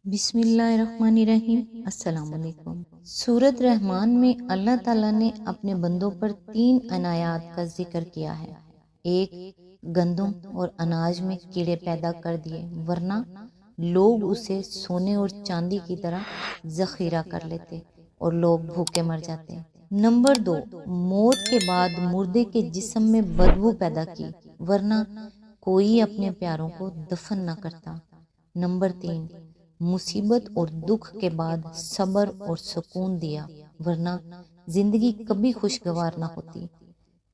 بسم اللہ الرحمن الرحیم۔ السلام علیکم۔ سورۃ رحمان میں اللہ تعالیٰ نے اپنے بندوں پر 3 عنایات کا ذکر کیا ہے۔ ایک، گندم اور اناج میں کیڑے پیدا کر دیے، ورنہ لوگ اسے سونے اور چاندی کی طرح ذخیرہ کر لیتے اور لوگ بھوکے مر جاتے۔ نمبر 2، موت کے بعد مردے کے جسم میں بدبو پیدا کی، ورنہ کوئی اپنے پیاروں کو دفن نہ کرتا۔ نمبر 3، مصیبت اور دکھ کے بعد صبر اور سکون دیا، ورنہ زندگی کبھی خوشگوار نہ ہوتی۔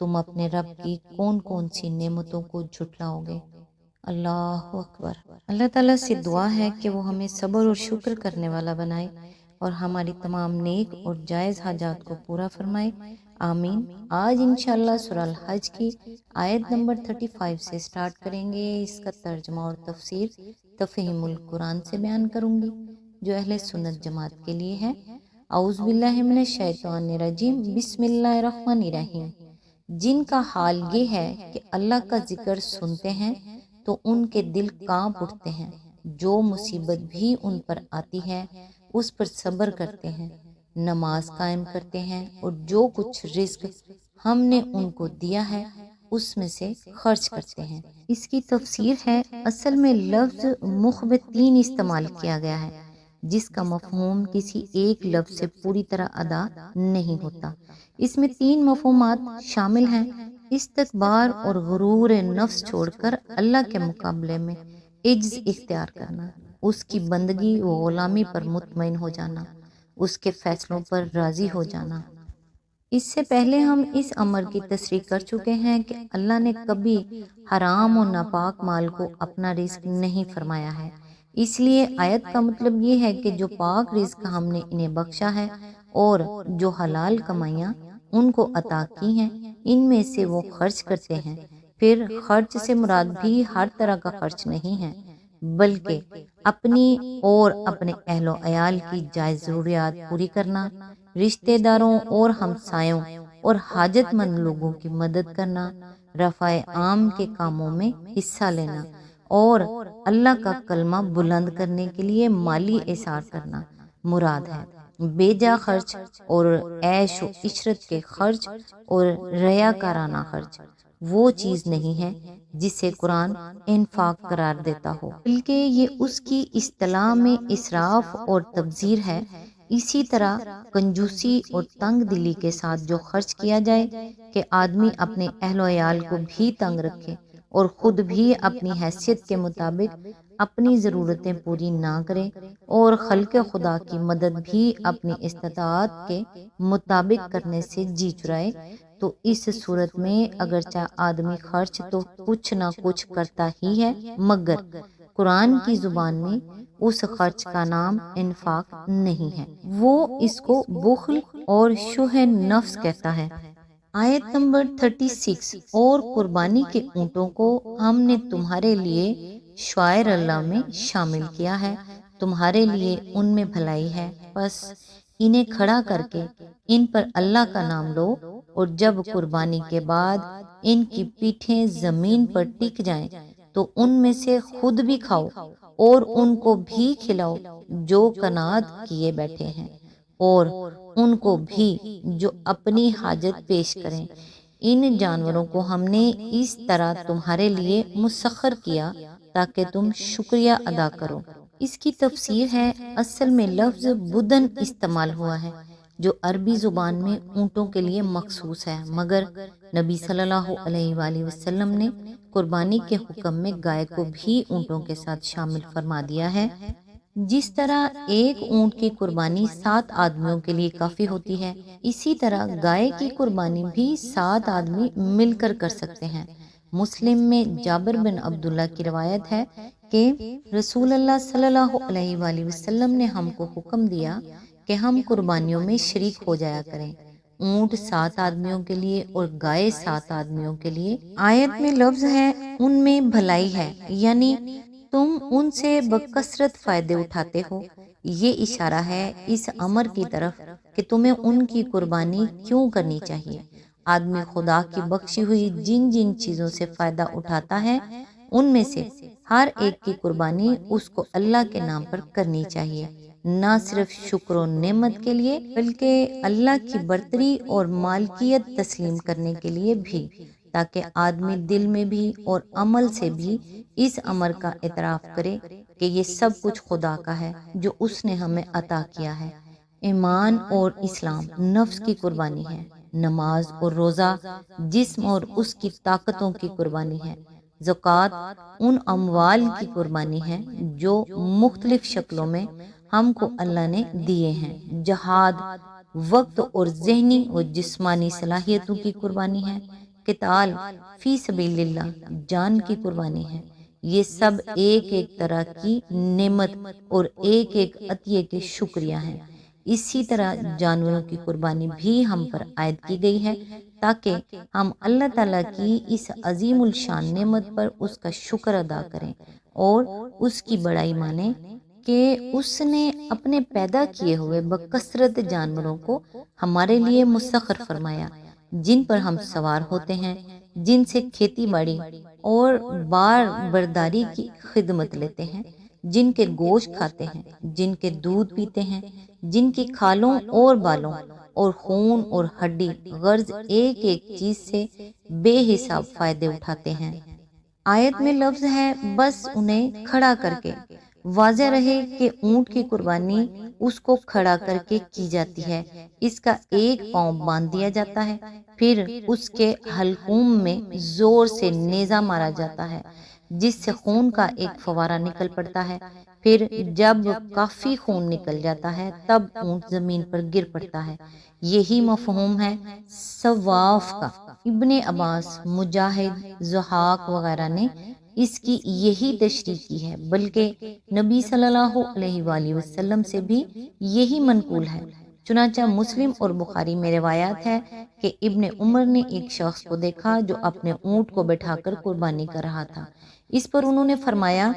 تم اپنے رب کی کون کون سی نعمتوں کو جھٹلاؤ گے؟ اللہ اکبر۔ اللہ تعالیٰ سے دعا ہے کہ وہ ہمیں صبر اور شکر کرنے والا بنائے اور ہماری تمام نیک اور جائز حاجات کو پورا فرمائے، آمین۔ آج انشاءاللہ سورہ الحج کی آیت نمبر 35 سے سٹارٹ کریں گے۔ اس کا ترجمہ اور تفسیر تفہیم القرآن سے بیان کروں گی جو اہل سنت جماعت کے لیے ہے۔ اعوذ باللہ من الشیطان الرجیم، بسم اللہ الرحمن الرحیم۔ جن کا حال یہ ہے کہ اللہ کا ذکر سنتے ہیں تو ان کے دل کانپ اٹھتے ہیں، جو مصیبت بھی ان پر آتی ہے اس پر صبر کرتے ہیں، نماز قائم کرتے ہیں اور جو کچھ رزق ہم نے ان کو دیا ہے اس میں سے خرچ کرتے ہیں۔ اس کی تفسیر ہے، اصل میں لفظ مخبتین استعمال کیا گیا ہے جس کا مفہوم کسی ایک لفظ سے پوری طرح ادا نہیں ہوتا۔ اس میں 3 مفہومات شامل ہیں: استکبار اور غرور نفس چھوڑ کر اللہ کے مقابلے میں عجز اختیار کرنا، اس کی بندگی و غلامی پر مطمئن ہو جانا، اس کے فیصلوں پر راضی ہو جانا۔ اس سے پہلے ہم اس امر کی تشریح کر چکے ہیں کہ اللہ نے کبھی حرام و ناپاک مال کو اپنا رزق نہیں فرمایا ہے۔ اس لیے آیت کا مطلب یہ ہے کہ جو پاک رزق ہم نے انہیں بخشا ہے اور جو حلال کمائیاں ان کو عطا کی ہیں، ان میں سے وہ خرچ کرتے ہیں۔ پھر خرچ سے مراد بھی ہر طرح کا خرچ نہیں ہے، بلکہ اپنی اور اپنے اہل و عیال کی جائز ضروریات پوری کرنا، رشتہ داروں اور ہمسایوں اور حاجت مند لوگوں کی مدد کرنا، رفع عام کے کاموں میں حصہ لینا اور اللہ کا کلمہ بلند کرنے کے لیے مالی اثار کرنا مراد ہے۔ بے جا خرچ اور عیش و عشرت کے خرچ اور ریاکارانہ خرچ وہ چیز نہیں ہے جسے قرآن انفاق قرار دیتا ہو، بلکہ یہ اس کی اصطلاح میں اسراف اور تبذیر ہے۔ اسی طرح کنجوسی اور تنگ دلی کے ساتھ جو خرچ کیا جائے کہ آدمی اپنے اہل و عیال کو بھی تنگ رکھے اور خود بھی اپنی حیثیت کے مطابق اپنی ضرورتیں پوری نہ کرے اور خلق خدا کی مدد بھی اپنی استطاعت کے مطابق کرنے سے جی چرائے، تو اس صورت میں اگرچہ آدمی خرچ تو کچھ نہ کچھ کرتا ہی ہے، مگر قرآن کی زبان میں اس خرچ کا نام انفاق نہیں ہے، وہ اس کو بخل اور شح نفس کہتا ہے۔ آیت نمبر 36، اور قربانی کے اونٹوں کو ہم نے تمہارے لیے شعائر اللہ میں شامل کیا ہے، تمہارے لیے ان میں بھلائی ہے، پس انہیں کھڑا کر کے ان پر اللہ کا نام لو، اور جب قربانی کے بعد ان کی پیٹھیں زمین پر ٹک جائیں تو ان میں سے خود بھی کھاؤ اور ان کو بھی کھلاؤ جو قناعت کیے بیٹھے ہیں، اور ان کو بھی جو اپنی حاجت پیش کریں۔ ان جانوروں کو ہم نے اس طرح تمہارے لیے مسخر کیا تاکہ تم شکریہ ادا کرو۔ اس کی تفسیر ہے، اصل میں لفظ بدن استعمال ہوا ہے جو عربی زبان میں اونٹوں کے لیے مخصوص ہے، مگر نبی صلی اللہ علیہ وآلہ وسلم نے قربانی کے حکم میں گائے کو بھی اونٹوں کے ساتھ شامل فرما دیا ہے۔ جس طرح ایک اونٹ کی قربانی 7 آدمیوں کے لیے کافی ہوتی ہے، اسی طرح گائے کی قربانی بھی 7 آدمی مل کر کر سکتے ہیں۔ مسلم میں جابر بن عبداللہ کی روایت ہے کہ رسول اللہ صلی اللہ علیہ وآلہ وسلم نے ہم کو حکم دیا کہ ہم قربانیوں میں شریک ہو جایا کریں، اونٹ 7 آدمیوں کے لیے اور گائے 7 آدمیوں کے لیے۔ آیت میں لفظ ہے ان میں بھلائی ہے، یعنی تم ان سے بکثرت فائدے اٹھاتے ہو۔ یہ اشارہ ہے اس امر کی طرف کہ تمہیں ان کی قربانی کیوں کرنی چاہیے۔ آدمی خدا کی بخشی ہوئی جن جن چیزوں سے فائدہ اٹھاتا ہے ان میں سے ہر ایک کی قربانی اس کو اللہ کے نام پر کرنی چاہیے، نہ صرف شکر و نعمت کے لیے بلکہ اللہ کی برتری اور مالکیت تسلیم کرنے کے لیے بھی، تاکہ آدمی دل میں بھی اور عمل سے بھی اس امر کا اعتراف کرے کہ یہ سب کچھ خدا کا ہے جو اس نے ہمیں عطا کیا ہے۔ ایمان اور اسلام نفس کی قربانی ہے، نماز اور روزہ جسم اور اس کی طاقتوں کی قربانی ہے، زکوٰۃ ان اموال کی قربانی ہے جو مختلف شکلوں میں ہم کو اللہ نے دیے ہیں، جہاد وقت اور ذہنی اور جسمانی صلاحیتوں کی قربانی ہے، قتال فی سبیل اللہ جان کی قربانی ہے۔ یہ سب ایک ایک طرح کی نعمت اور ایک ایک عطیے کے شکریہ ہیں۔ اسی طرح جانوروں کی قربانی بھی ہم پر عائد کی گئی ہے تاکہ ہم اللہ تعالیٰ کی اس عظیم الشان نعمت پر اس کا شکر ادا کریں اور اس کی بڑائی مانیں کہ اس نے اپنے پیدا کیے ہوئے بکثرت جانوروں کو ہمارے لیے مسخر فرمایا، جن پر ہم سوار ہوتے ہیں، جن سے کھیتی باڑی اور بار برداری کی خدمت لیتے ہیں، جن کے گوشت کھاتے ہیں، جن کے دودھ پیتے ہیں، جن کی کھالوں اور بالوں اور خون اور ہڈی غرض ایک ایک چیز سے بے حساب فائدے اٹھاتے ہیں۔ آیت میں لفظ ہے بس انہیں کھڑا کر کے، واضح رہے کہ اونٹ کی قربانی اس کو کھڑا کر کے کی جاتی ہے، اس کا ایک پاؤں باندھ دیا جاتا ہے، پھر اس کے حلقوم میں زور سے نیزہ مارا جاتا ہے جس سے خون کا ایک فوارہ نکل پڑتا ہے، پھر جب کافی خون نکل جاتا ہے تب اونٹ زمین پر گر پڑتا ہے۔ یہی مفہوم ہے سواف کا۔ ابن عباس، مجاہد، ضحاک وغیرہ نے اس کی یہی تشریح کی ہے، بلکہ نبی صلی اللہ علیہ وآلہ وسلم سے بھی یہی منقول ہے۔ چنانچہ مسلم اور بخاری میں روایات ہے کہ ابن عمر نے ایک شخص کو دیکھا جو اپنے اونٹ کو بٹھا کر قربانی کر رہا تھا۔ اس پر انہوں نے فرمایا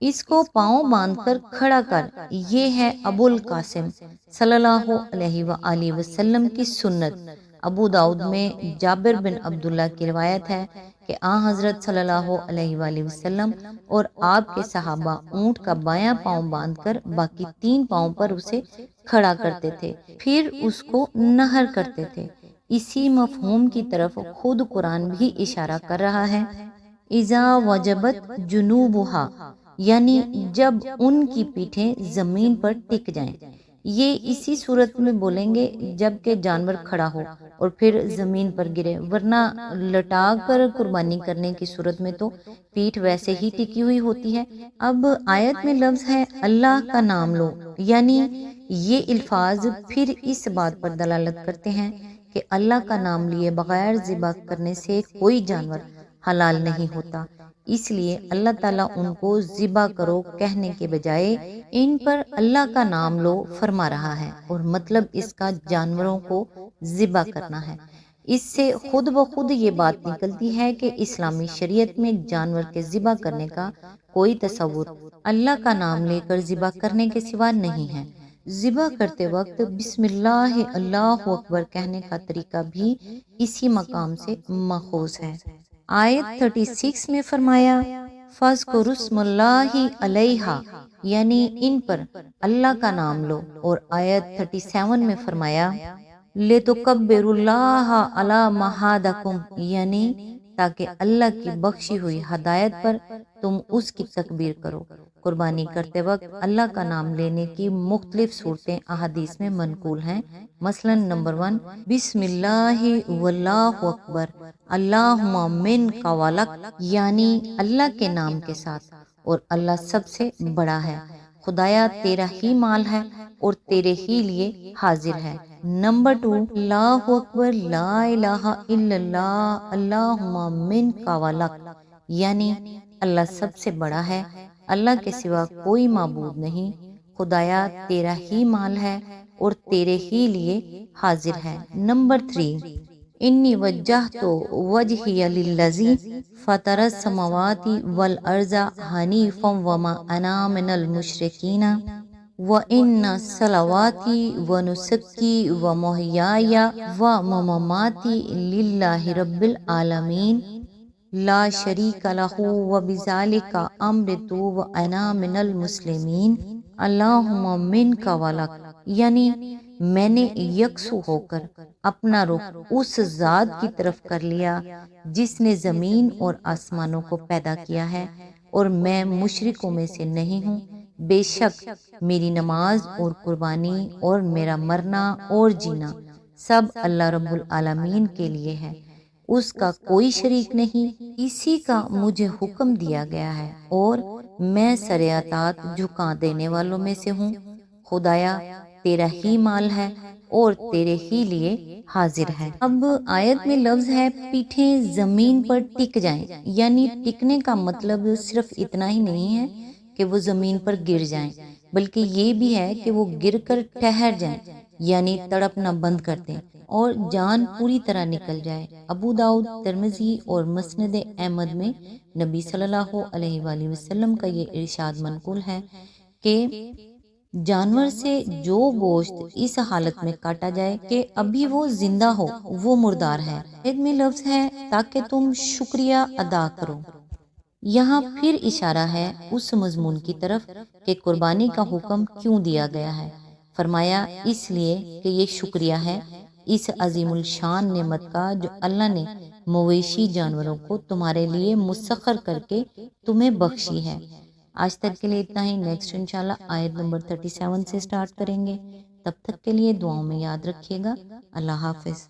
اس کو پاؤں باندھ کر کھڑا کر، یہ ہے ابو القاسم صلی اللہ علیہ وآلہ وسلم کی سنت۔ ابو داؤد میں جابر بن عبداللہ کی روایت ہے کہ حضرت صلی اللہ علیہ وآلہ وسلم اور آپ کے صحابہ اونٹ کا بایاں پاؤں باندھ کر باقی 3 پاؤں پر اسے کھڑا کرتے تھے، پھر اس کو نہر کرتے تھے۔ اسی مفہوم کی طرف خود قرآن بھی اشارہ کر رہا ہے، اذا وجبت جنوبہا، یعنی جب ان کی پیٹھیں زمین پر ٹک جائیں۔ یہ اسی صورت میں بولیں گے جب کہ جانور کھڑا ہو اور پھر زمین پر گرے، ورنہ لٹا کر قربانی کرنے کی صورت میں تو پیٹھ ویسے ہی ٹکی ہوئی ہوتی ہے۔ اب آیت میں لفظ ہے اللہ کا نام لو، یعنی یہ الفاظ پھر اس بات پر دلالت کرتے ہیں کہ اللہ کا نام لیے بغیر ذبح کرنے سے کوئی جانور حلال نہیں ہوتا، اس لیے اللہ تعالیٰ ان کو ذبح کرو کہنے کے بجائے ان پر اللہ کا نام لو فرما رہا ہے، اور مطلب اس کا جانوروں کو ذبح کرنا ہے۔ اس سے خود بخود یہ بات نکلتی ہے کہ اسلامی شریعت میں جانور کے ذبح کرنے کا کوئی تصور اللہ کا نام لے کر ذبح کرنے کے سوا نہیں ہے۔ ذبح کرتے وقت بسم اللہ اللہ اکبر کہنے کا طریقہ بھی اسی مقام سے ماخوذ ہے۔ آیت 36 میں فرمایا فَاذْكُرُوا اسْمَ اللَّهِ عَلَيْهَا، یعنی ان پر اللہ کا نام لو، اور آیت 37 میں فرمایا لِتُكَبِّرُوا اللَّهَ عَلَى مَا هَدَاكُمْ، یعنی تاکہ اللہ کی بخشی ہوئی ہدایت پر تم اس کی تکبیر کرو۔ قربانی کرتے وقت اللہ کا نام لینے کی مختلف صورتیں احادیث میں منقول ہیں، مثلا نمبر 1 بسم اللہ واللہ اکبر، اللہم من قوالک، یعنی اللہ کے نام کے ساتھ اور اللہ سب سے بڑا ہے، خدایا تیرا ہی مال ہے اور تیرے ہی لیے حاضر ہے۔ نمبر 2 اللہ اکبر لا الہ الا اللہ اللہم من قوالک، یعنی اللہ سب سے بڑا ہے، اللہ کے سوا کوئی معبود نہیں، خدایا تیرا ہی مال ہے اور تیرے ہی لیے حاضر ہے۔ نمبر 3 انی وجہت وجہی للذی فطر السماوات والارض حنیفا وما انا من المشرکین وَإِنَّ صَلَوَاتِي وَنُسُكِّي وَمَحْيَايَ وَمَمَاتِي لِلَّهِ رَبِّ الْعَالَمِينَ لا شریک لہ و بذالک امرت و انا من المسلمین اللہم منک ولک، یعنی میں نے یکسو ہو کر اپنا رخ اس ذات کی طرف کر لیا جس نے زمین اور آسمانوں کو پیدا کیا ہے، اور میں مشرکوں میں سے نہیں ہوں۔ بے شک میری نماز اور قربانی اور میرا مرنا اور جینا سب اللہ رب العالمین کے لیے ہے، اس کا کوئی شریک نہیں، اسی کا مجھے حکم دیا گیا ہے اور میں سر اطاعت جھکا دینے والوں میں سے ہوں۔ خدایا تیرا ہی مال ہے اور تیرے ہی لیے حاضر ہے۔ اب آیت میں لفظ ہے پیٹھیں زمین پر ٹک جائیں، یعنی ٹکنے کا مطلب صرف اتنا ہی نہیں ہے کہ وہ زمین پر گر جائیں، بلکہ یہ بھی ہے کہ وہ گر کر ٹھہر جائیں، یعنی تڑپنا بند کر دیں اور جان پوری طرح نکل جائے۔ ابو داؤد، ترمذی اور مسند احمد میں نبی صلی اللہ علیہ وآلہ وسلم کا یہ ارشاد منقول ہے کہ جانور سے جو گوشت اس حالت میں کاٹا جائے کہ ابھی وہ زندہ ہو وہ مردار ہے۔ عید میں لفظ ہے تاکہ تم شکریہ ادا کرو۔ یہاں پھر اشارہ ہے اس مضمون کی طرف کہ قربانی کا حکم کیوں دیا گیا ہے۔ فرمایا اس لیے کہ یہ شکریہ ہے اس عظیم الشان نعمت کا جو اللہ نے مویشی جانوروں کو تمہارے لیے مسخر کر کے تمہیں بخشی ہے۔ آج تک کے لیے اتنا ہی، نیکسٹ انشاءاللہ آیت نمبر 37 سے سٹارٹ کریں گے۔ تب تک کے لیے دعاؤں میں یاد رکھیے گا۔ اللہ حافظ۔